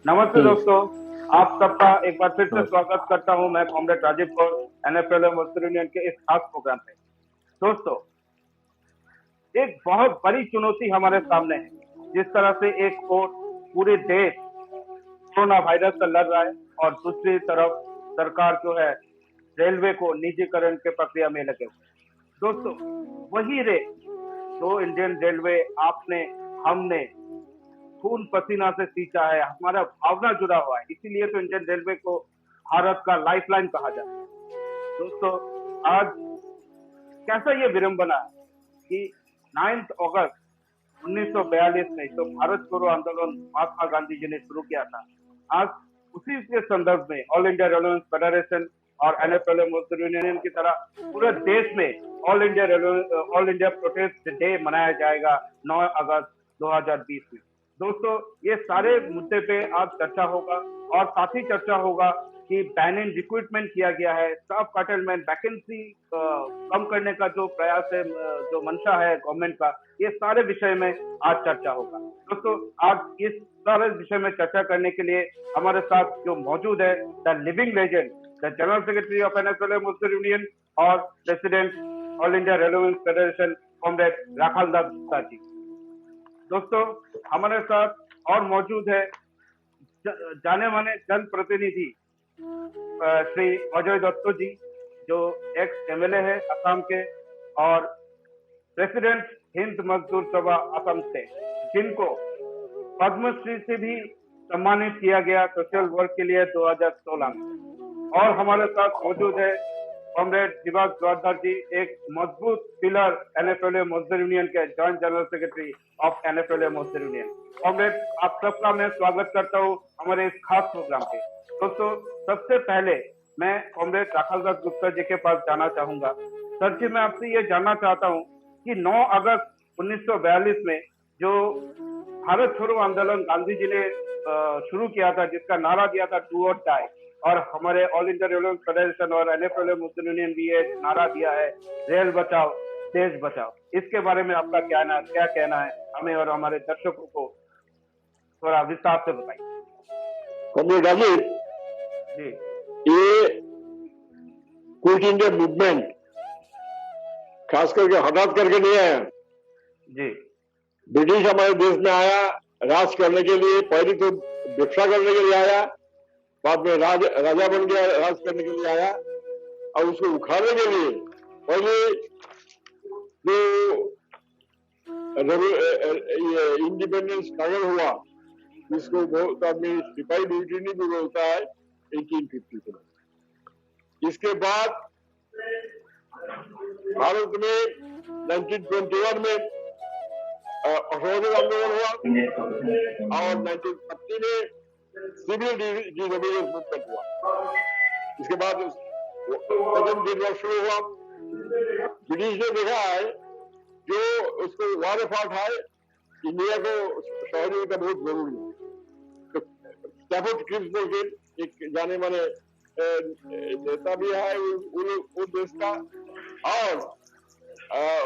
नमस्ते ठीक। दोस्तों, आप सबका एक बार फिर से नमस्ते। स्वागत करता हूं मैं comrade Rajiv Kaur NFL Mazdoor union के इस खास प्रोग्राम पे। दोस्तों, एक बहुत बड़ी चुनौती हमारे सामने है। जिस तरह से एक ओर पूरे देश कोरोना वायरस से लड़ रहा है और दूसरी तरफ सरकार जो है रेलवे को निजीकरण के प्रक्रिया में लगे हुए। दोस्तों, वही रेस जो इंडियन रेलवे आपने हमने खून पसीना से सींचा है, हमारा भावना जुड़ा हुआ है, इसीलिए तो इंडियन रेलवे को भारत का लाइफलाइन कहा जाता है। दोस्तों, आज कैसा ये विडंबना है कि 9 अगस्त 1942 में जो भारत छोड़ो आंदोलन महात्मा गांधी जी ने शुरू किया था, आज उसी के संदर्भ में ऑल इंडिया रेलवे फेडरेशन और एनएफएल मजदूर यूनियन की तरह पूरे देश में ऑल इंडिया प्रोटेस्ट डे मनाया जाएगा 9 अगस्त 2020 में। दोस्तों, ये सारे मुद्दे पे आज चर्चा होगा और साथ ही चर्चा होगा कि बैन इन रिक्रूटमेंट किया गया है, स्टाफ कर्टेलमेंट, वैकेंसी कम करने का जो प्रयास है, जो मंशा है गवर्नमेंट का, ये सारे विषय में आज चर्चा होगा। दोस्तों, आज इस सारे विषय में चर्चा करने के लिए हमारे साथ जो मौजूद है the living legend, the general secretary of NFL Mazdoor union और president all India railway federation comrade Rakhaldas Gupta ji. दोस्तों, हमारे साथ और मौजूद है जाने माने जन प्रतिनिधि श्री अजय दत्त जी, जो एक्स एमएलए है असम के और प्रेसिडेंट हिंद मजदूर सभा असम से, जिनको पद्मश्री से भी सम्मानित किया गया सोशल वर्क के लिए 2016 में। और हमारे साथ मौजूद है कॉमरेड दिवाकर जोरदार जी, एक मजबूत पिलर एनएफएल मजदूर यूनियन के joint general secretary of NFL Mazdoor union. Comrade, आप सबका मैं स्वागत करता हूँ हमारे इस खास प्रोग्राम पे। दोस्तों, सबसे पहले मैं कॉमरेड राखालदास गुप्ता जी के पास जाना चाहूंगा। सर जी, मैं आपसे ये जानना चाहता हूँ कि 9 अगस्त 1942 में जो भारत छोड़ो आंदोलन गांधी जी ने शुरू किया था, जिसका नारा दिया था डू और डाई, और हमारे ऑल इंडिया रेलवे फेडरेशन और एनएफएल मजदूर यूनियन भी ये नारा दिया है रेल बचाओ देश बचाओ, इसके बारे में आपका क्या कहना है, हमें और हमारे दर्शकों को थोड़ा विस्तार से बताइए। कॉमरेड राजीव, जी ये क्विट इंडिया मूवमेंट खास करके हठात करके नहीं आया। जी ब्रिटिश हमारे देश में आया राज करने के लिए, पहले तो भिक्षा करने के लिए आया, बाद में राजा बन गया, राज करने के लिए आया, और उसको उखाड़ने के लिए पहले जो इंडिपेंडेंस स्ट्रगल हुआ, जिसको बहुत आदमी सिपाही म्यूटिनी भी बोलता है, 1857। इसके बाद भारत में 1921 में असहयोग आंदोलन हुआ और 1930 में सिविल डिसोबीडियंस मूवमेंट हुआ। इसके बाद सेकंड वर्ल्ड वॉर शुरू हुआ। ब्रिटिश ने देखा है जो उसको वार फाट है, इंडिया को सहयोगिता बहुत जरूरी है। तो स्टैफोर्ड क्रिप्स बोल के एक जाने माने नेता भी है उस देश का, और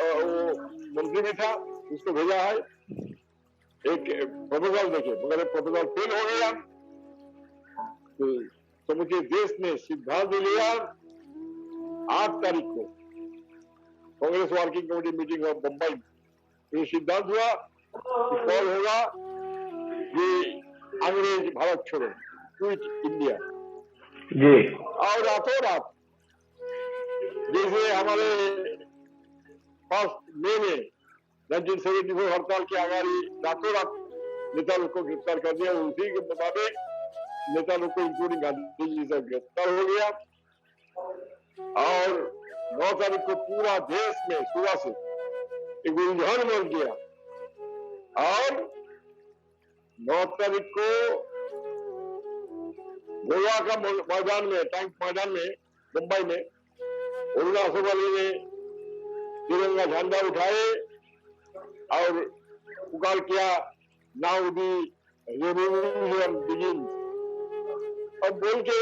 वो मंत्री भी था, उसको भेजा है एक प्रपोजल देके, मगर प्रपोजल फेल हो गया। तो समूचे देश ने सिद्धांत लिया। 8 तारीख को कांग्रेस वर्किंग कमेटी मीटिंग हुआ बम्बई में, तो सिद्धांत हुआ कि कॉल होगा ये अंग्रेज भारत छोड़ो, क्विट इंडिया। जी और रातों रात जैसे हमारे 1 मई में 1974 हड़ताल की आगारी, रातों रात नेता लोग को गिरफ्तार कर दिया। उसी के मुताबिक नेता लोग को इंक्लूडिंग गांधी जी सब गिरफ्तार हो गया। और 9 तारीख को पूरा देश में सुबह से एक उलझन बन गया। और 9 तारीख को गोवा का मैदान में, टैंक मैदान में मुंबई में, उल्ला असोवाली ने तिरंगा झंडा उठाए और पुकार किया नाउ दी रेवोल्यूशन बिगिंस। और बोल के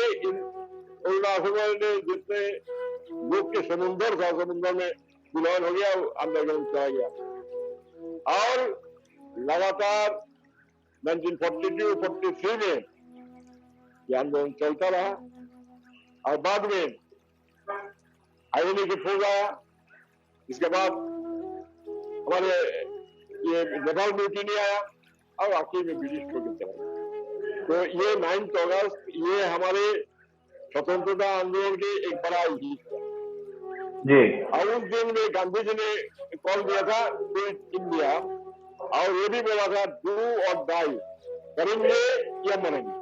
उल्ला असोवाली ने जितने लोग के समुंदर था, समुंदर में विलय हो गया, अंडरग्राउंड चला गया। और लगातार 1942-43 में ये आंदोलन चलता रहा और बाद में आईएनए की फौज आया। इसके बाद हमारे ये नेपाल म्यूटिनी आया और आखिर में ब्रिटिश को चला। तो ये 9 अगस्त ये हमारे स्वतंत्रता आंदोलन के एक बड़ा हिस्सा जी। और उस दिन में गांधी जी ने कॉल दिया था क्विट इंडिया और ये भी बोला था डू और डाई, करेंगे या मरेंगे।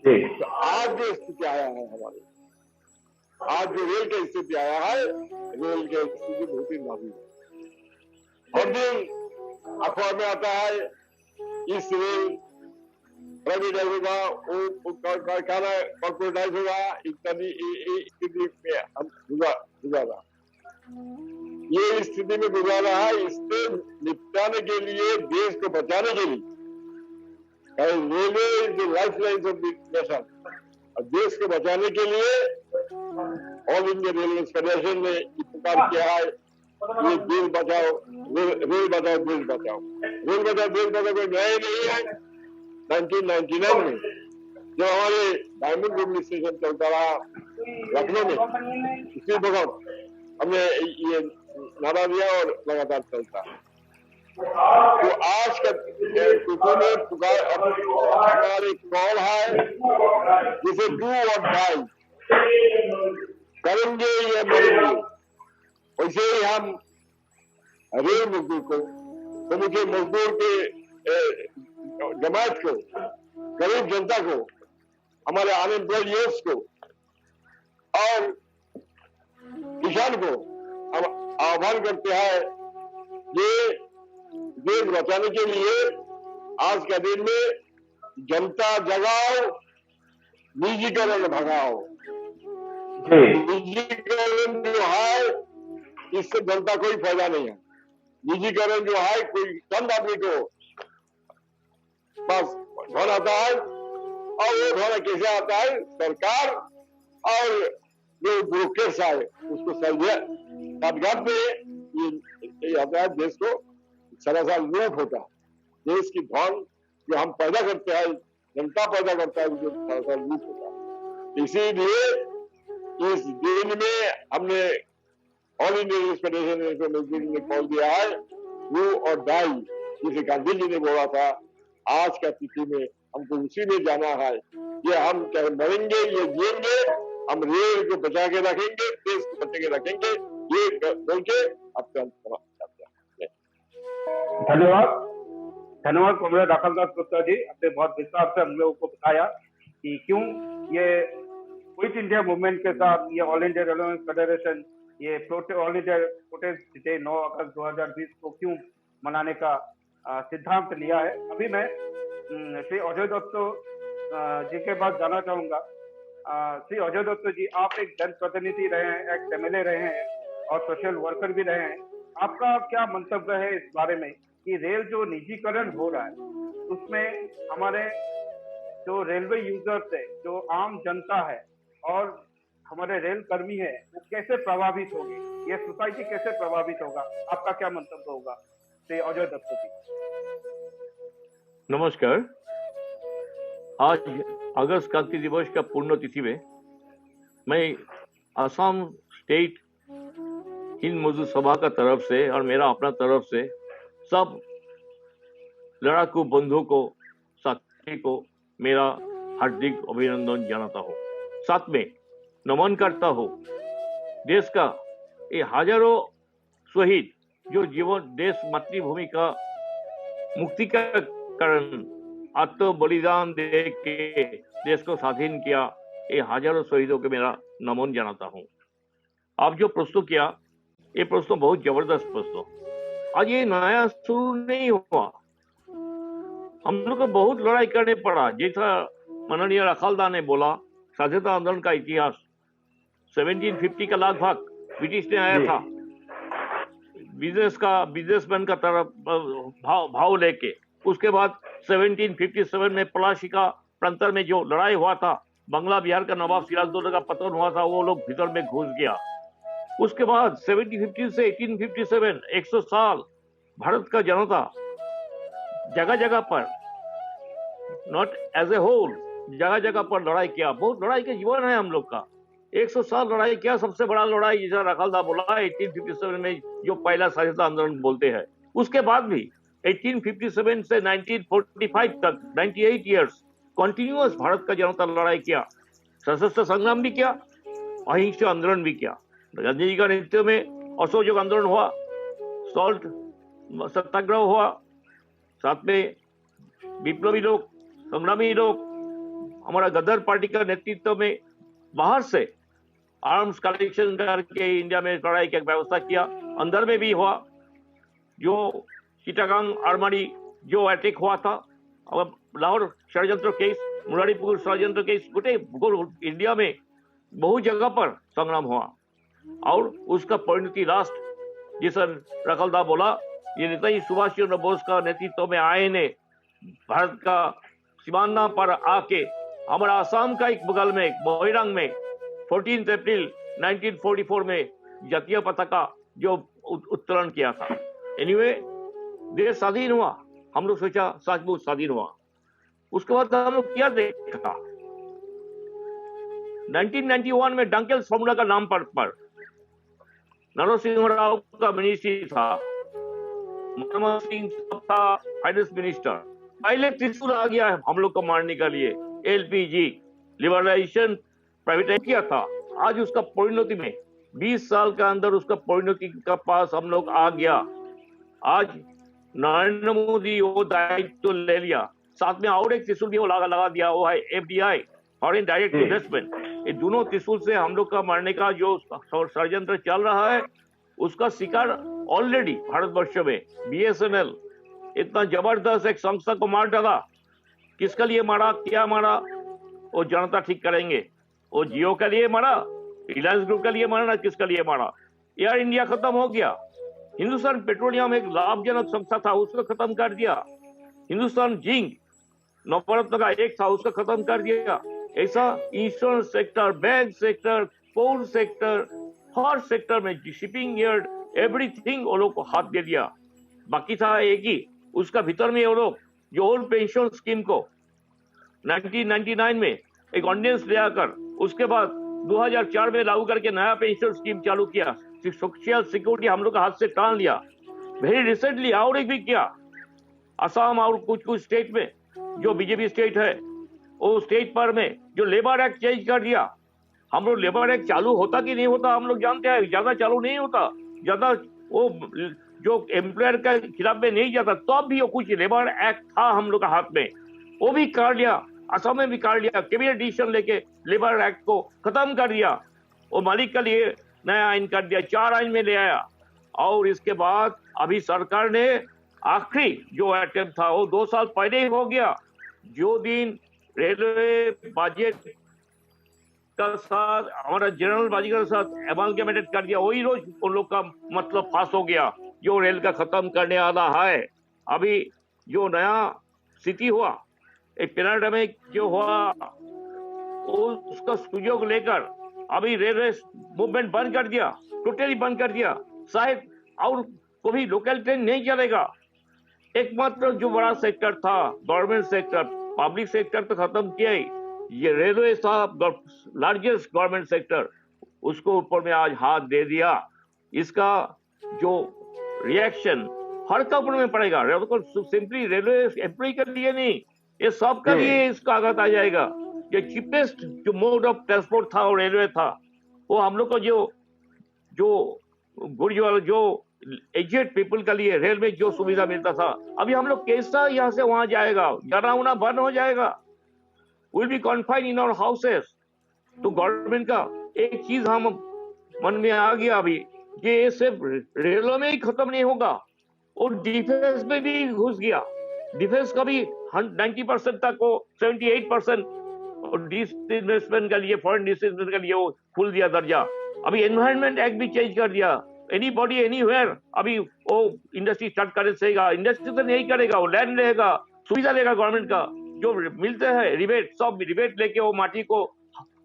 जी। तो आज जो स्थिति आया है हमारे, आज जो रेल की स्थिति आया है, रेल की स्थिति बहुत ही नाजुक है। हर दिन अखबार में आता है इस रेल प्राइवेटाइज होगा, वो कारखाना कॉर्पोरेटाइज होगा, इत्यादि स्थिति में हम गुजारा। ये स्थिति में गुजारा है, इससे निपटाने के लिए, देश को बचाने के लिए, railway is the life line of the nation, और देश को बचाने के लिए ऑल इंडिया रेलवे फेडरेशन ने पुकार किया है ये देश बचाओ, रेल बचाओ देश बचाओ। रेल बचाओ देश बचाओ कोई नया नहीं है। 1999 में जब हमारे डायमंड जुबली स्टेशन चलता रहा लखनऊ में, इसी वक्त हमने ये नारा दिया और लगातार चलता। तो आज का में पुकार हमारे कॉल है जिसे डू और डाई, करेंगे या मरेंगे। वैसे ही हम रेल मजदूर को, समूचे मजदूर के जमात को, गरीब जनता को, हमारे अनएम्प्लॉयड यूथ को और किसान को हम आह्वान करते हैं ये देश बचाने के लिए आज के दिन में जनता जगाओ, निजीकरण भगाओ। निजीकरण जो है इससे जनता कोई फायदा नहीं है। निजीकरण जो है कोई चंद आदमी को बस धन आता है और वो धन कैसे आता है, सरकार और जो ब्रोकर्स है उसको साधगात में ये आता है, देश को सरासर लूट होता है। देश की धन जो हम पैदा करते हैं, जनता पैदा करता है, जो सरासर लूट होता है। इसीलिए इस दिन में हमने ऑल इंडिया फेडरेशन ने कॉल दिया है डू और डाई, जिसे गांधी जी ने बोला था। आज का तिथि में हमको उसी में जाना है। ये हम चाहे मरेंगे ये जिएंगे, हम रेल को बचा के रखेंगे, देश को बचा के रखेंगे, ये बोल के आपका धन्यवाद कॉमरेड राखालदास गुप्ता जी। आपने बहुत विस्तार से हम लोगों को बताया कि क्यों ये क्विट इंडिया मूवमेंट के साथ ये ऑल इंडिया रेलवे फेडरेशन ये ऑल इंडिया प्रोटेस्ट डे 9 अगस्त 2020 को क्यों मनाने का सिद्धांत लिया है। अभी मैं श्री अजय दत्त जी के पास जाना चाहूंगा। श्री अजय दत्त जी, आप एक जनप्रतिनिधि रहे हैं, एक एमएलए रहे हैं और सोशल वर्कर भी रहे हैं। आपका क्या मंतव्य है इस बारे में कि रेल जो निजीकरण हो रहा है उसमें हमारे जो रेलवे यूजर्स है, जो आम जनता है और हमारे रेल कर्मी है, वो कैसे प्रभावित होगी, ये सोसाइटी कैसे प्रभावित होगा, आपका क्या मंतव्य होगा श्री अजय दत्त जी? नमस्कार। आज अगस्त क्रांति दिवस का पूर्ण तिथि में मैं असम स्टेट हिंद मजदूर सभा का तरफ से और मेरा अपना तरफ से सब लड़ाकू बंधुओं को, साथी को मेरा हार्दिक अभिनंदन जनाता हूँ। साथ में नमन करता हूँ देश का ये हजारों शहीद जो जीवन देश मातृभूमि का मुक्ति का कारण आत्म बलिदान दे के देश को स्वाधीन किया, ये हजारों शहीदों को मेरा नमन जनाता हूँ। आप जो प्रश्न किया ये प्रश्न बहुत जबरदस्त प्रश्न। आज ये नया शुरू नहीं हुआ, हम लोग को बहुत लड़ाई करने पड़ा। जैसा माननीय राखालदा ने बोला, स्वाधीनता आंदोलन का इतिहास 1750 का लगभग ब्रिटिश ने आया था बिजनेसमैन का तरफ भाव लेके। उसके बाद 1757 में पलाशी का प्रांतर में जो लड़ाई हुआ था, बांग्ला बिहार का नवाब सिराजदौल्ला का पतन हुआ था, वो लोग भीतर में घुस गया। उसके बाद 1750 से 1857 100 साल भारत का जनता जगह जगह पर नॉट एज ए होल जगह जगह पर लड़ाई किया, बहुत लड़ाई का जीवन है हम लोग का। 100 साल लड़ाई किया, सबसे बड़ा लड़ाई जैसा रखलदा बोला 1857 में जो पहला स्वाधीनता आंदोलन बोलते हैं। उसके बाद भी 1857 से 1945 तक 98 ईयर्स कंटिन्यूअस भारत का जनता लड़ाई किया, सशस्त्र संग्राम भी किया, अहिंसा आंदोलन भी किया। गांधी जी का नेतृत्व में असहयोग आंदोलन हुआ, सॉल्ट सत्याग्रह हुआ, साथ में विप्लवी लोग, संग्रामी लोग, हमारा गदर पार्टी का नेतृत्व में बाहर से आर्म्स कलेक्शन करके इंडिया में लड़ाई की व्यवस्था किया। अंदर में भी हुआ, जो चिटागांग आर्मरी जो अटैक हुआ था, और लाहौर षड्यंत्र केस, मुरारीपुर षड्यंत्र केस, गोटे इंडिया में बहुत जगह पर संग्राम हुआ। और उसका परिणति लास्ट जिस रखलदा बोला, ये नेताजी सुभाष चंद्र बोस का नेतृत्व में आए ने भारत का सीमाना पर आके हमारा आसाम का एक बगल में मोइरांग में 14 अप्रैल 1944 में जातीय पताका जो उत्तोलन किया था। एनीवे, देश स्वाधीन हुआ, हम लोग सोचा सचमुच स्वाधीन हुआ। उसके बाद हम लोग क्या देखा, 1991 में डंकेल्स फॉर्मूला का नाम पर नरसिंह राव का मिनिस्ट्री था, मनमोहन सिंह था फाइनेंस मिनिस्टर। पहले त्रिशूल आ गया है हम लोग को मारने के लिए, एलपीजी लिबरलाइजेशन प्राइवेटाइज किया था। आज उसका परिणति में 20 साल के अंदर उसका परिणति का पास हम लोग आ गया। आज नरेंद्र मोदी वो दायित्व ले लिया, साथ में और एक त्रिशूल भी वो लगा दिया, वो है एफडीआई, फॉरेन डायरेक्ट इन्वेस्टमेंट। ये दोनों त्रिशूल से हम लोग का मारने का जो षड्यंत्र चल रहा है, उसका शिकार ऑलरेडी भारतवर्ष में बीएसएनएल इतना जबरदस्त एक संस्था को मार डाला। किसके लिए मारा, क्या मारा, वो जनता ठीक करेंगे। वो जियो के लिए मारा, रिलायंस ग्रुप के लिए मारा, किसके लिए मारा। एयर इंडिया खत्म हो गया, हिंदुस्तान पेट्रोलियम एक लाभजनक संस्था था, उसको खत्म कर दिया। हिंदुस्तान जिंक नवरत्न का एक था, उसको खत्म कर दिया। ऐसा insurance sector, bank sector, port sector, हर सेक्टर में, शिपिंग यार्ड, एवरीथिंग वो लोग को हाथ दे दिया। बाकी था एक ही, उसका भीतर में वो लोग जो ओल्ड पेंशन स्कीम को 1999 में एक ऑर्डिनेंस ले आकर उसके बाद 2004 में लागू करके नया पेंशन स्कीम चालू किया। सोशल सिक्योरिटी हम लोग का हाथ से टाल लिया। वेरी रिसेंटली और एक भी किया, असम और कुछ कुछ स्टेट में जो बीजेपी स्टेट है, वो स्टेट पर में जो लेबर एक्ट चेंज कर दिया। हम लोग लेबर एक्ट चालू होता कि नहीं होता हम लोग जानते हैं, ज्यादा चालू नहीं होता, ज्यादा वो जो एम्प्लॉयर के खिलाफ में नहीं जाता, तब भी वो कुछ लेबर एक्ट था हम लोग का हाथ में, वो भी काट लिया। असम में भी काट लिया, कैबिनेट डिसीजन लेके लेबर एक्ट को खत्म कर दिया। वो मालिक के लिए नया आइन कर दिया, 4 आइन में ले आया। और इसके बाद अभी सरकार ने आखिरी जो अटेम्प्ट था वो 2 साल पहले ही हो गया। जो दिन रेलवे बजट का साथ हमारा जनरल बजट के साथ एमालगमेटेड कर दिया, वही रोज उन लोग का मतलब पास हो गया, जो रेल का खत्म करने वाला है। अभी जो नया स्थिति हुआ, एक पैराडाइमिक जो हुआ, उसका सुयोग लेकर अभी रेलवे मूवमेंट बंद कर दिया, टोटली बंद कर दिया। शायद और कोई लोकल ट्रेन नहीं चलेगा। एकमात्र जो बड़ा सेक्टर था गवर्नमेंट सेक्टर, पब्लिक सेक्टर तो खत्म किया ही, ये रेलवे था लार्जेस्ट गवर्नमेंट सेक्टर, उसको ऊपर में आज हाथ दे दिया। इसका जो रिएक्शन हर कंपनी में पड़ेगा, सिंपली रेलवे एम्प्लॉय के लिए नहीं, ये सब के लिए इसका आघात आ जाएगा। ये चीपेस्ट जो मोड ऑफ ट्रांसपोर्ट था वो रेलवे था। वो हम लोग को जो गुड्स वाला जो एजेड पीपल के लिए रेल में जो सुविधा मिलता था, अभी हम लोग कैसा यहाँ से वहां जाएगा, जाना उना बंद हो जाएगा। Will be confined in our houses. तो गवर्नमेंट का एक चीज हम मन में आ गया अभी, ये सिर्फ रेलों में ही खत्म नहीं होगा, और डिफेंस में भी घुस गया। डिफेंस का भी 90% तक को 78% और डिसइन्वेस्टमेंट के लिए, फॉरेन डिसइन्वेस्टमेंट के लिए वो खुल दिया दर्जा। अभी एनवायरमेंट एक्ट भी चेंज कर दिया, एनीबॉडी एनीवेयर अभी वो इंडस्ट्री स्टार्ट कर सकेगा। इंडस्ट्री तो नहीं करेगा, वो लैंड लेगा, सुविधा लेगा गवर्नमेंट का, जो मिलते हैं रिबेट, सब रिबेट लेके वो माटी को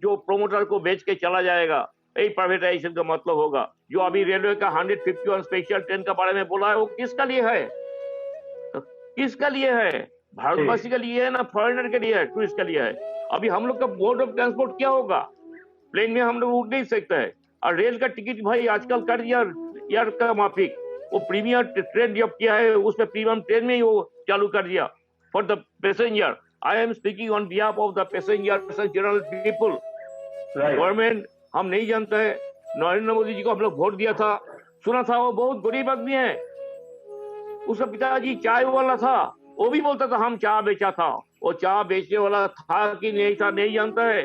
जो प्रोमोटर को बेच के चला जाएगा। यही प्राइवेटाइजेशन का मतलब होगा। जो अभी रेलवे का 151 स्पेशल ट्रेन के बारे में बोला है, वो किसका लिए है? किसका लिए है? भारतवासी के लिए है ना फॉरेनर के लिए है, टूरिस्ट के लिए है? अभी हम लोग का मोड ऑफ ट्रांसपोर्ट क्या होगा? प्लेन में हम लोग उड़ नहीं सकते हैं, और रेल का टिकट भाई आजकल कर दिया यार का माफिक, वो प्रीमियर ट्रेन जब किया है उसमें प्रीमियम ट्रेन में ही वो चालू कर दिया for the passenger. I am speaking on behalf of the passengers and general people. Government हम नहीं जानते हैं, नरेंद्र मोदी जी को हम लोग वोट दिया था, सुना था वो बहुत गरीब आदमी है, उसका पिताजी चाय वाला था, वो भी बोलता था हम चाय बेचा था, वो चाय बेचने वाला था कि नहीं था नहीं जानता है,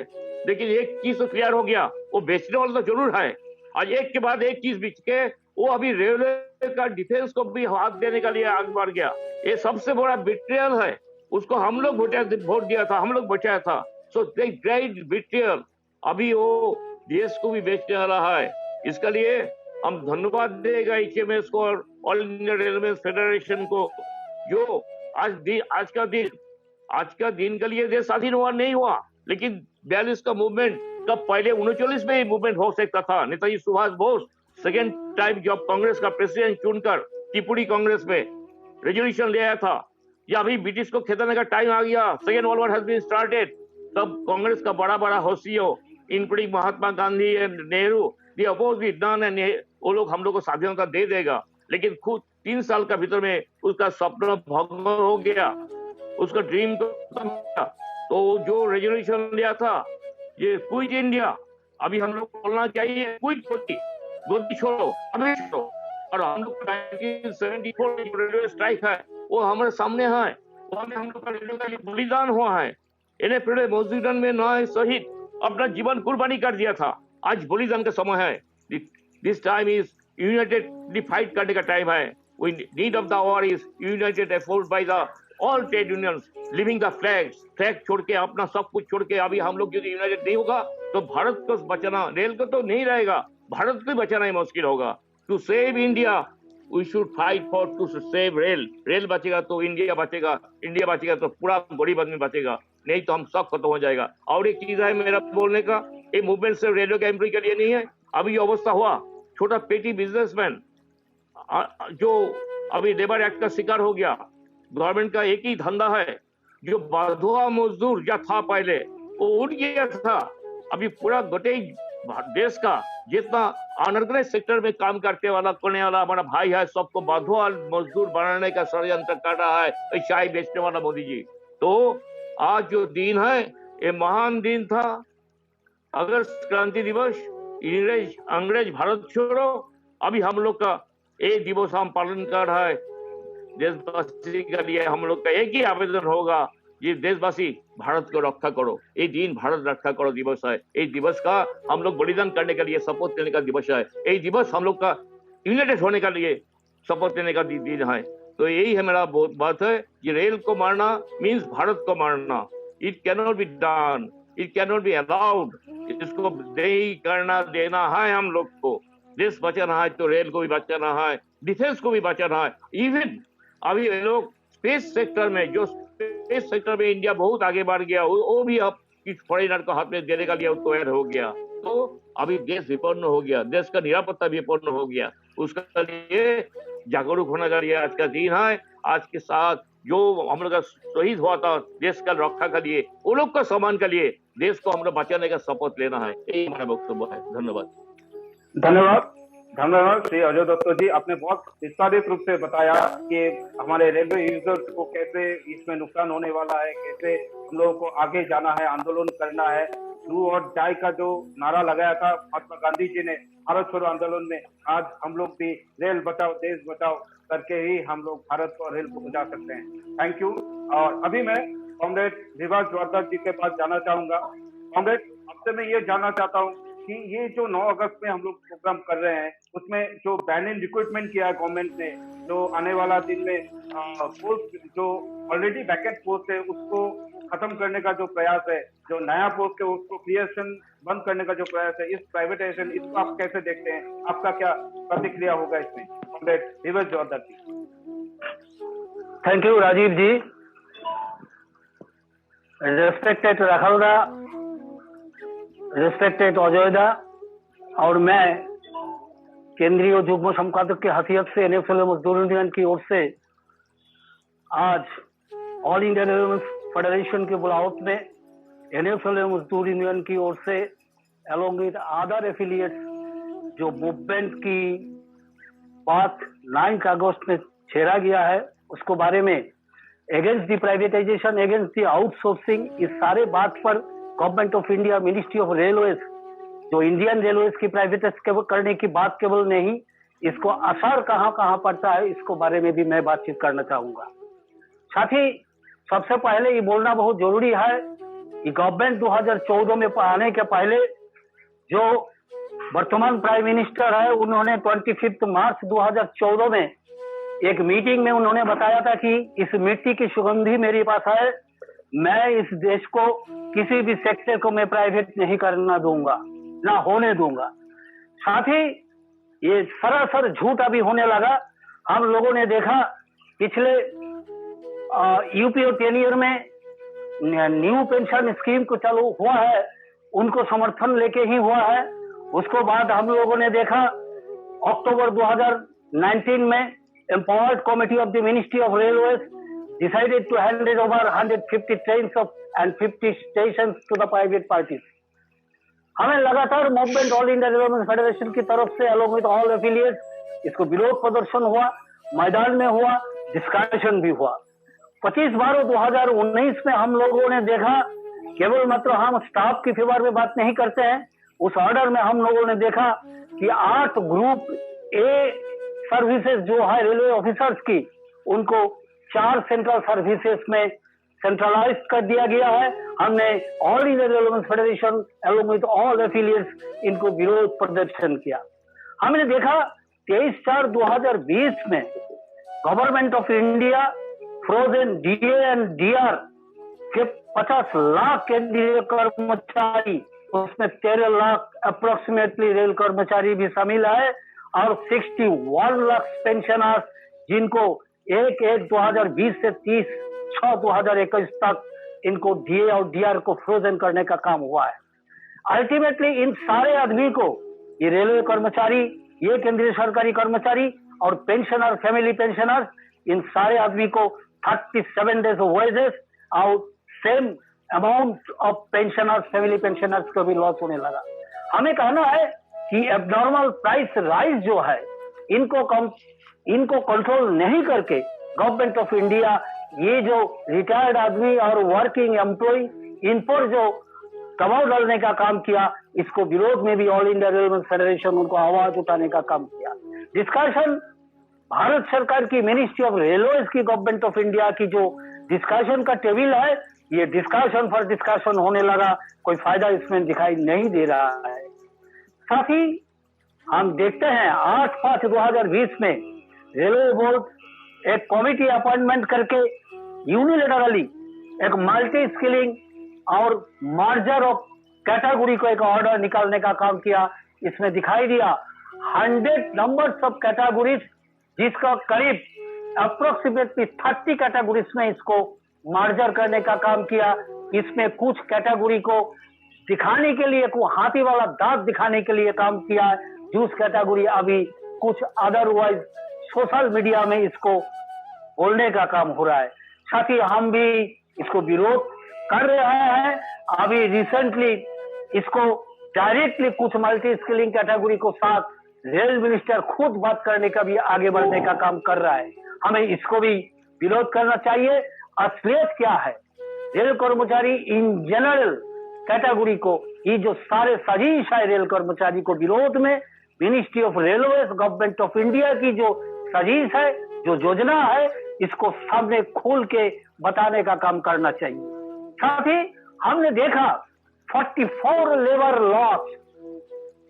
लेकिन एक चीज तो क्लियर हो गया, वो बेचने वाला तो जरूर है। आज एक के बाद एक चीज बेच के वो अभी रेलवे का डिफेंस को भी हाथ देने के लिए आगे बढ़ गया। ये सबसे बड़ा बिट्रियल है, उसको हम लोग वोट दिया था, हम लोग बचाया था, सो ग्रेट बिट्रियल। अभी वो देश को भी बेचने वाला है। इसके लिए हम धन्यवाद देगा HMS को और ऑल इंडिया रेलवे फेडरेशन को, जो आज का दिन के लिए देश स्वाधीन हुआ नहीं हुआ, लेकिन 42 का मूवमेंट कब पहले 39 में ही मूवमेंट हो सकता था। नेताजी सुभाष बोस सेकेंड टाइम जब कांग्रेस का प्रेसिडेंट चुनकर त्रिपुरी कांग्रेस में रेजोल्यूशन ले आया था, या अभी ब्रिटिश को खेदाने का टाइम आ गया, second world war has been started, तब कांग्रेस का बड़ा बड़ा होशियो including Mahatma Gandhi and Nehru the opposite done एंड वो लोग हम लोग को स्वाधीनता दे देगा, लेकिन खुद 3 साल का भीतर में उसका सपना भंग हो गया, उसका ड्रीम खत्म हो गया। तो जो रेजोल्यूशन लिया था ये क्विट इंडिया, अभी हम लोग को बोलना चाहिए क्विट गोदी छोड़ो, अभी छोड़ो। और हम लोग 1974 रेलवे स्ट्राइक है वो हमारे सामने है, वो हमें हम लोग का रेलवे का बलिदान हुआ है। एनएफएल मौजूदन में नए शहीद अपना जीवन कुर्बानी कर दिया था, आज बलिदान का समय है। This time is United fight करने का टाइम है। We need of the hour is united effort by the all trade unions, leaving the flag छोड़ के अपना सब कुछ छोड़ के अभी हम लोग यदि यूनाइटेड नहीं होगा तो भारत को बचाना, रेल को तो नहीं रहेगा, भारत को बचाना ही मुश्किल होगा। To save India we should fight for to save rail. Rail बचेगा तो इंडिया बचेगा, इंडिया बचेगा तो पूरा गरीब आदमी बचेगा, नहीं तो हम सब खत्म हो जाएगा। और एक चीज है मेरा बोलने का, ये मूवमेंट सिर्फ रेलवे का एम्प्लॉय के लिए नहीं है। अभी अवस्था हुआ छोटा पेटी बिजनेसमैन जो अभी लेबर एक्ट का शिकार हो गया। गवर्नमेंट का एक ही धंधा है, जो बाधुआ मजदूर जो था पहले वो उठ गया था। अभी पूरा गोटे देश का जितना अनऑर्गेनाइज सेक्टर में काम करने वाला हमारा भाई है, सबको बाधुआ मजदूर बनाने का षड्यंत्र कर रहा है चाय बेचने वाला मोदी जी। तो आज जो दिन है ये महान दिन था, अगस्त क्रांति दिवस, अंग्रेज भारत छोड़ो। अभी हम लोग का ये दिवस हम पालन कर रहा है देशवासी के लिए। हम लोग का एक ही आवेदन होगा, ये देशवासी भारत को रक्षा करो, ये दिन भारत रक्षा करो दिवस है। ये दिवस का हम लोग बलिदान करने के लिए सपोर्ट देने का दिवस है। ये दिवस हम लोग का यूनाइटेड होने के लिए सपोर्ट देने का दिन है। तो यही है मेरा बात है, ये रेल को मारना मीन्स भारत को मारना। It cannot be done, it cannot be allowed. इसको नहीं करना देना है। हम लोग को देश बचाना है तो रेल को भी बचाना है, डिफेंस को भी बचाना है। इवन अभी लोग स्पेस सेक्टर में, जो स्पेस सेक्टर में इंडिया बहुत आगे बढ़ गया, वो भी अब किस फॉरेनर को हाथ में देने का लिए तैयार हो गया। तो अभी देश विपन्न हो गया, देश का निरापत्ता विपन्न हो गया। उसके लिए जागरूक होने का लिए आज का दिन है। आज के साथ जो हम लोग का शहीद हुआ था देश का रक्षा के लिए, वो लोग का सम्मान के लिए देश को हम लोग बचाने का शपथ लेना है। यही हमारा वक्तव्य है। धन्यवाद। धन्यवाद श्री अजय दत्त जी, आपने बहुत विस्तारित रूप से बताया कि हमारे रेलवे यूजर्स को कैसे इसमें नुकसान होने वाला है, कैसे हम लोगों को आगे जाना है, आंदोलन करना है। डू और डाई का जो नारा लगाया था महात्मा गांधी जी ने भारत छोड़ो आंदोलन में, आज हम लोग भी रेल बचाओ देश बचाओ करके ही हम लोग भारत को, रेल को बचा सकते हैं। Thank you. और अभी मैं कॉमरेड विभास जोरदार जी के पास जाना चाहूंगा। कॉमरेड, आपसे मैं ये जानना चाहता हूँ कि ये जो 9 अगस्त में हम लोग प्रोग्राम कर रहे हैं, उसमें जो बैन इन रिक्रूटमेंट किया है गवर्नमेंट ने, जो आने वाला दिन में पोस्ट जो ऑलरेडी वैकेंट पोस्ट है उसको खत्म करने का जो प्रयास है, जो नया पोस्ट है उसको क्रिएशन बंद करने का जो प्रयास है, इस प्राइवेटाइजेशन, इसको आप कैसे देखते हैं? आपका क्या प्रतिक्रिया होगा इसमें? Comrade Bibhas Jordar ji. Thank you Rajiv ji. Respected राखलदा, रेस्पेक्टेड अजयदा, और मैं केंद्रीय युग्म संपादक की हैसियत से एनएफएल मजदूर यूनियन की ओर से आज ऑल इंडिया रेलवे फेडरेशन के बुलावट में एनएफएल मजदूर यूनियन की ओर से along with other affiliates जो मूवमेंट की बात 9 अगस्त में छेड़ा गया है, उसको बारे में against the privatisation, against the outsourcing, इस सारे बात पर government of India, ministry of railways, जो इंडियन रेलवेज की प्राइवेटाइज करने की बात केवल नहीं, इसको असर कहाँ कहाँ पड़ता है, इसको बारे में भी मैं बातचीत करना चाहूंगा। साथ ही सबसे पहले ये बोलना बहुत जरूरी है कि गवर्नमेंट 2014 में आने के पहले जो वर्तमान प्राइम मिनिस्टर है, उन्होंने 25 मार्च 2014 में एक मीटिंग में उन्होंने बताया था कि इस मिट्टी की सुगंधी मेरे पास है, मैं इस देश को किसी भी सेक्टर को मैं प्राइवेट नहीं करना दूंगा, ना होने दूंगा। साथ ही ये सरासर झूठ अभी होने लगा। हम लोगों ने देखा पिछले यूपीओ टेनियर में न्यू पेंशन स्कीम को चालू हुआ है, उनको समर्थन लेके ही हुआ है। उसको बाद हम लोगों ने देखा अक्टूबर 2019 में empowered committee of the Ministry of Railways decided to hand it over 150 trains and 50 stations to the private parties. हमें लगातार movement all India railway federation की तरफ से along with all affiliates इसको विरोध प्रदर्शन हुआ, मैदान में हुआ, डिस्कशन भी हुआ। 25/12/2019 में हम लोगों ने देखा, केवल मात्र हम स्टाफ की फेवर में बात नहीं करते हैं, उस ऑर्डर में हम लोगों ने देखा कि 8 ग्रुप ए सर्विसेज जो है रेलवे ऑफिसर्स की, उनको 4 सेंट्रल सर्विसेज में सेंट्रलाइज कर दिया गया है। हमने All India railway Federation along with all affiliates इनको विरोध प्रदर्शन किया। हमने देखा 23/4/2020 में government of India frozen DA and DR के 50 लाख केंद्रीय कर्मचारी, उसमें 13 लाख अप्रोक्सीमेटली रेल कर्मचारी भी शामिल है, और 61 लाख पेंशनर्स जिनको 1/1/2020 से 30/6/2021 तक इनको डीए और डीआर को फ्रोजन करने का काम हुआ है। अल्टीमेटली इन सारे आदमी को, ये रेलवे कर्मचारी, ये केंद्रीय सरकारी कर्मचारी और पेंशनर, फैमिली पेंशनर्स, इन सारे आदमी को 37 डेज ऑफ वेजेस और same amount of pensioners, family pensioners को भी लॉस होने लगा। हमें कहना है कि एबनॉर्मल प्राइस राइज जो है, इनको कंट्रोल नहीं करके गवर्नमेंट ऑफ इंडिया ये जो रिटायर्ड आदमी और वर्किंग एम्प्लॉय, इन पर जो दबाव डालने का काम किया, इसको विरोध में भी ऑल इंडिया रेलवे फेडरेशन उनको आवाज उठाने का काम किया। डिस्कशन भारत सरकार की मिनिस्ट्री ऑफ रेलवेज की, गवर्नमेंट ऑफ इंडिया की जो डिस्कशन का टेबल है, ये डिस्कशन फॉर डिस्कशन होने लगा, कोई फायदा इसमें दिखाई नहीं दे रहा है। साथ ही हम देखते हैं 8/5/2020 में रेलवे बोर्ड एक कमेटी अपॉइंटमेंट करके यूनिलेटरली एक मल्टी स्किलिंग और मर्जर ऑफ कैटेगरी को एक ऑर्डर निकालने का काम किया। इसमें दिखाई दिया 100 नंबर्स ऑफ कैटेगरीज, जिसका करीब अप्रोक्सीमेटली 30 कैटेगरीज में इसको मर्जर करने का काम किया। इसमें कुछ कैटेगरी को दिखाने के लिए, हाथी वाला दांत दिखाने के लिए काम किया, जूस कैटेगरी अभी कुछ अदरवाइज सोशल मीडिया में इसको बोलने का काम हो रहा है। साथ ही हम भी इसको विरोध कर रहे हैं। अभी रिसेंटली इसको डायरेक्टली कुछ मल्टी स्किलिंग कैटेगरी को साथ रेल मिनिस्टर खुद बात करने का भी आगे बढ़ने का काम कर रहा है। हमें इसको भी विरोध करना चाहिए। असलियत क्या है, रेल कर्मचारी इन जनरल कैटेगरी को, ये जो सारे साजिश है रेल कर्मचारी को विरोध में, ministry of railways, government of India की जो साजिश है, जो योजना है, इसको सामने खोल के बताने का काम करना चाहिए। साथ ही हमने देखा 44 लेबर लॉस,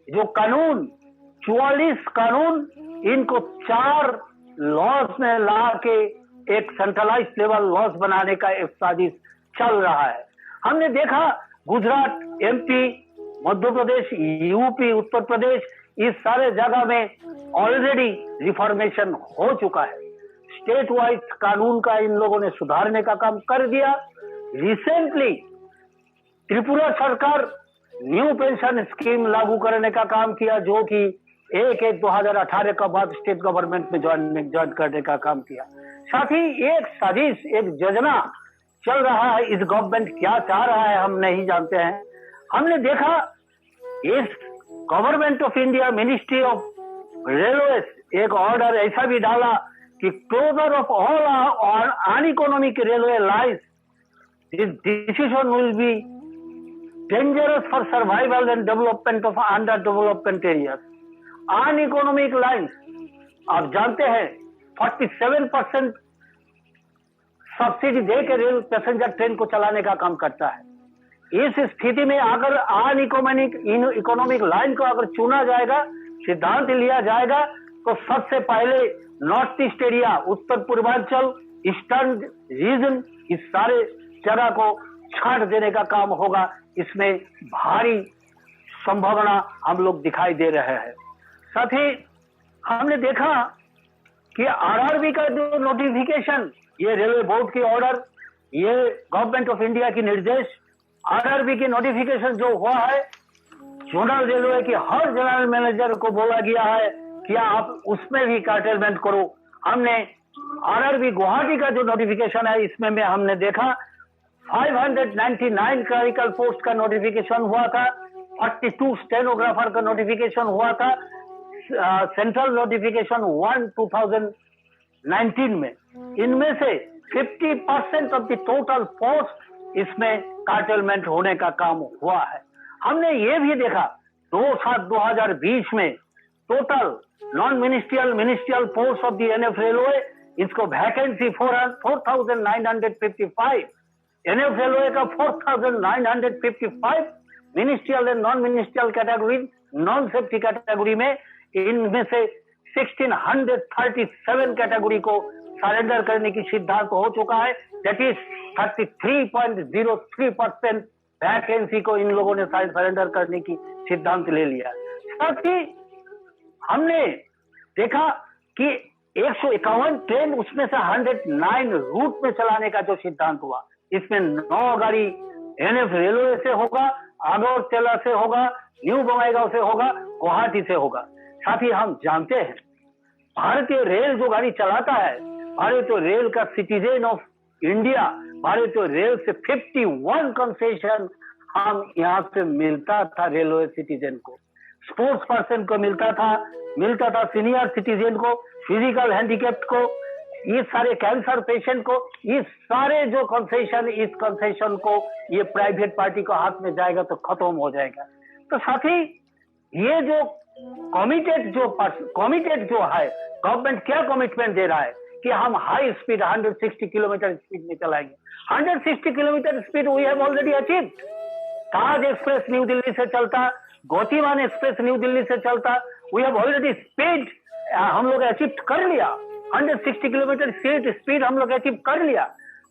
जो कानून 44 कानून, इनको 4 लॉस में ला के एक सेंट्रलाइज लेवल लॉस बनाने का एक साजिश चल रहा है। हमने देखा गुजरात, एमपी, मध्य प्रदेश, यूपी, उत्तर प्रदेश, इस सारे जगह में ऑलरेडी रिफॉर्मेशन हो चुका है। स्टेट वाइज कानून का इन लोगों ने सुधारने का काम कर दिया। रिसेंटली त्रिपुरा सरकार न्यू पेंशन स्कीम लागू करने का काम किया, जो कि 1/1/2018 का बाद स्टेट गवर्नमेंट में ज्वाइन करने का काम किया। साथ ही एक साजिश, एक योजना चल रहा है, इस गवर्नमेंट क्या चाह रहा है हम नहीं जानते हैं। हमने देखा इस government of India ministry of railway एक ऑर्डर ऐसा भी डाला कि closure of all uneconomic railway lines, this decision will be dangerous for survival and development of under development areas. Uneconomic lines आप जानते हैं 47% सब्सिडी दे के रेल पैसेंजर ट्रेन को चलाने का काम करता है। इस स्थिति में अगर इकोनॉमिक लाइन को अगर चुना जाएगा, सिद्धांत लिया जाएगा, तो सबसे पहले नॉर्थ ईस्ट एरिया, उत्तर पूर्वांचल, ईस्टर्न रीजन, इस सारे जगह को छांट देने का काम होगा। इसमें भारी संभावना हम लोग दिखाई दे रहे हैं। साथ ही हमने देखा कि आरआरबी का जो नोटिफिकेशन, ये रेलवे बोर्ड की ऑर्डर, ये गवर्नमेंट ऑफ इंडिया की निर्देश, आरआरबी की नोटिफिकेशन जो हुआ है, जोनल रेलवे की हर जनरल मैनेजर को बोला गया है कि आप उसमें भी कार्टेलमेंट करो। हमने आरआरबी गुवाहाटी का जो नोटिफिकेशन है, इसमें में हमने देखा 599 क्लरिकल पोस्ट का नोटिफिकेशन हुआ था, 42 स्टेनोग्राफर का नोटिफिकेशन हुआ था, सेंट्रल नोटिफिकेशन 1 2019 में। इनमें से 50% ऑफ द टोटल पोस्ट इसमें कार्टेलमेंट होने का काम हुआ है। हमने ये भी देखा 2/7/2020 में total non ministerial post of the NF railway, इसको वैकेंसी 4,955, एनएफ रेलवे का 4,955 ministerial and non ministerial category, non safety category में, इनमें से 1,637 कैटेगरी को सरेंडर करने की सिद्धांत हो चुका है। दैट इज 33.03% वैकेंसी को इन लोगों ने सरेंडर करने की सिद्धांत ले लिया। साथ ही हमने देखा कि 151 ट्रेन, उसमें से 109 रूट में चलाने का जो सिद्धांत हुआ, इसमें 9 गाड़ी एनएफ रेलवे से होगा, आगरतला से होगा, न्यू बंगाईगांव से होगा, गुवाहाटी से होगा। साथ ही हम जानते हैं भारतीय रेल जो गाड़ी चलाता है, भारतीय रेल का सिटीजन ऑफ इंडिया, भारतीय रेल से 51 कंसेशन हम यहाँ से मिलता था रेलवे सिटीजन को, स्पोर्ट्स पर्सन को मिलता था सीनियर सिटीजन को, फिजिकल हैंडीकैप्ड को, ये सारे कैंसर पेशेंट को, ये सारे जो कंसेशन, इस कंसेशन को ये प्राइवेट पार्टी को हाथ में जाएगा तो खत्म हो जाएगा। तो साथ ही ये जो कमिटेड जो है, गवर्नमेंट क्या कमिटमेंट दे रहा है कि हम हाई स्पीड 160 किलोमीटर स्पीड में चलाएंगे। 160 kilometre speed we have already achieved. Taj express New Delhi से चलता, गतिमान एक्सप्रेस न्यू दिल्ली से चलता, वी हैव ऑलरेडी स्पीड हम लोग अचीव कर लिया। 160 किलोमीटर स्पीड हम लोग अचीव कर लिया।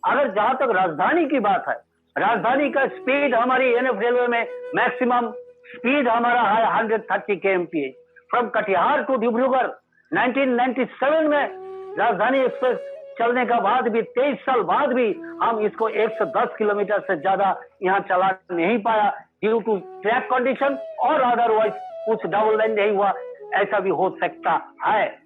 अगर जहां तक राजधानी की बात है, राजधानी का स्पीड हमारी एनएफ रेलवे में मैक्सिमम स्पीड हमारा है 130 kmph from Katihar to Dibrugarh. 1997 में राजधानी एक्सप्रेस चलने का बाद भी, 23 साल बाद भी हम इसको 110 किलोमीटर से ज्यादा यहाँ चला नहीं पाया, ड्यू टू ट्रैक कंडीशन, और अदरवाइज कुछ डेवलपमेंट नहीं हुआ, ऐसा भी हो सकता है।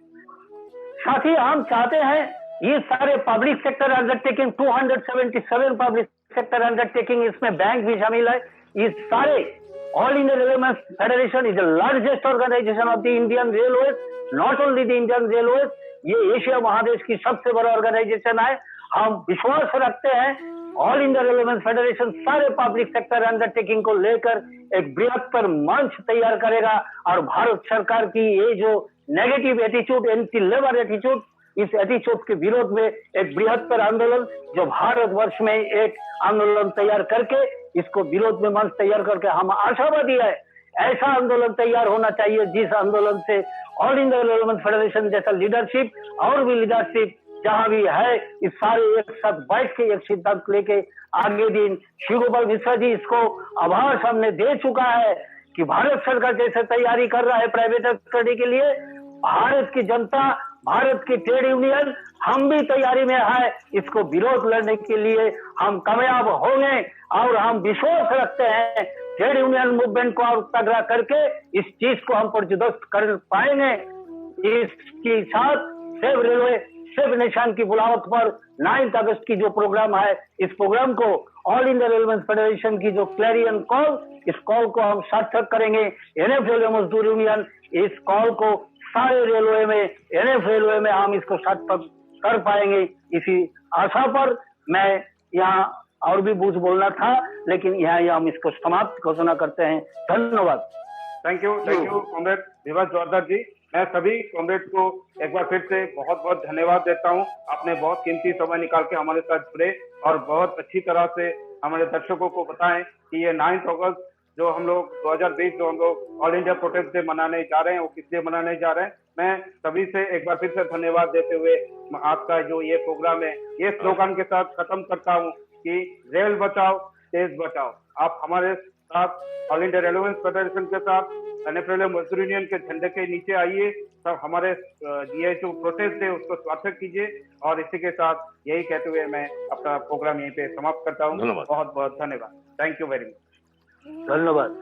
साथ ही हम चाहते हैं ये सारे public sector undertaking, 277 public sector undertaking, इसमें बैंक भी शामिल है। ये सारे All India railway Federation is the largest organisation of the Indian Railways, not only the Indian Railways, ये एशिया महादेश की सबसे बड़ा ऑर्गेनाइजेशन है। हम विश्वास रखते हैं ऑल इंडिया रेलवे फेडरेशन सारे पब्लिक सेक्टर अंडरटेकिंग को लेकर एक बृहत्तर मंच तैयार करेगा, और भारत सरकार की ये जो negative attitude, anti labour attitude, इस एटीट्यूड के विरोध में एक बृहत्तर आंदोलन, जो भारतवर्ष में एक आंदोलन तैयार करके, इसको विरोध में मंच तैयार करके हम आशावादी है ऐसा आंदोलन तैयार होना चाहिए जिस आंदोलन से ऑल इंडिया रेलवे फेडरेशन जैसा लीडरशिप और भी लीडरशिप जहां भी है, इस सारे एक साथ बैठ के एक सिद्धांत लेके आगे दिन। शिव गोपाल मिश्रा जी इसको आभार सामने दे चुका है कि भारत सरकार जैसे तैयारी कर रहा है प्राइवेट स्टडी के लिए, भारत की जनता, भारत की ट्रेड यूनियन, हम भी तैयारी में है इसको विरोध लड़ने के लिए। हम कामयाब होंगे और हम विश्वास रखते हैं ट्रेड यूनियन मूवमेंट को और तगड़ा करके इस चीज को हम पर्यदस्त कर पाएंगे। इसके साथ सेव रेलवे, सेफ निशान की बुलावट पर 9 अगस्त की जो प्रोग्राम है, इस प्रोग्राम को ऑल इंडिया रेलवे फेडरेशन की जो क्लैरियन कॉल, इस कॉल को हम सार्थक करेंगे। एनएफ रेलवे मजदूर यूनियन इस कॉल को सारे रेलवे में, एनएफ रेलवे में हम इसको सार्थक कर पाएंगे। इसी आशा पर मैं यहाँ और भी कुछ बोलना था, लेकिन यहाँ हम इसको समाप्त घोषणा करते हैं। धन्यवाद। Thank you comrade Bibhas Jordar जी। मैं सभी कॉमरेड को एक बार फिर से बहुत बहुत धन्यवाद देता हूं। आपने बहुत कीमती समय निकाल के हमारे साथ जुड़े और बहुत अच्छी तरह से हमारे दर्शकों को बताएं कि ये 9 अगस्त जो हम लोग 2020 जो हम लोग ऑल इंडिया प्रोटेस्ट डे मनाने जा रहे हैं, वो किस लिए मनाने जा रहे हैं। मैं सभी से एक बार फिर से धन्यवाद देते हुए आपका जो ये प्रोग्राम है, ये स्लोगन के साथ खत्म करता हूँ कि रेल बचाओ देश बचाओ। आप हमारे साथ ऑल इंडिया रेलवे फेडरेशन के साथ एनएफ रेलवे मजदूर यूनियन के झंडे के नीचे आइए, सब हमारे ये जो प्रोटेस्ट है उसको सार्थक कीजिए। और इसी के साथ यही कहते हुए मैं अपना प्रोग्राम यहीं पे समाप्त करता हूँ। बहुत बहुत धन्यवाद। Thank you very much. धन्यवाद।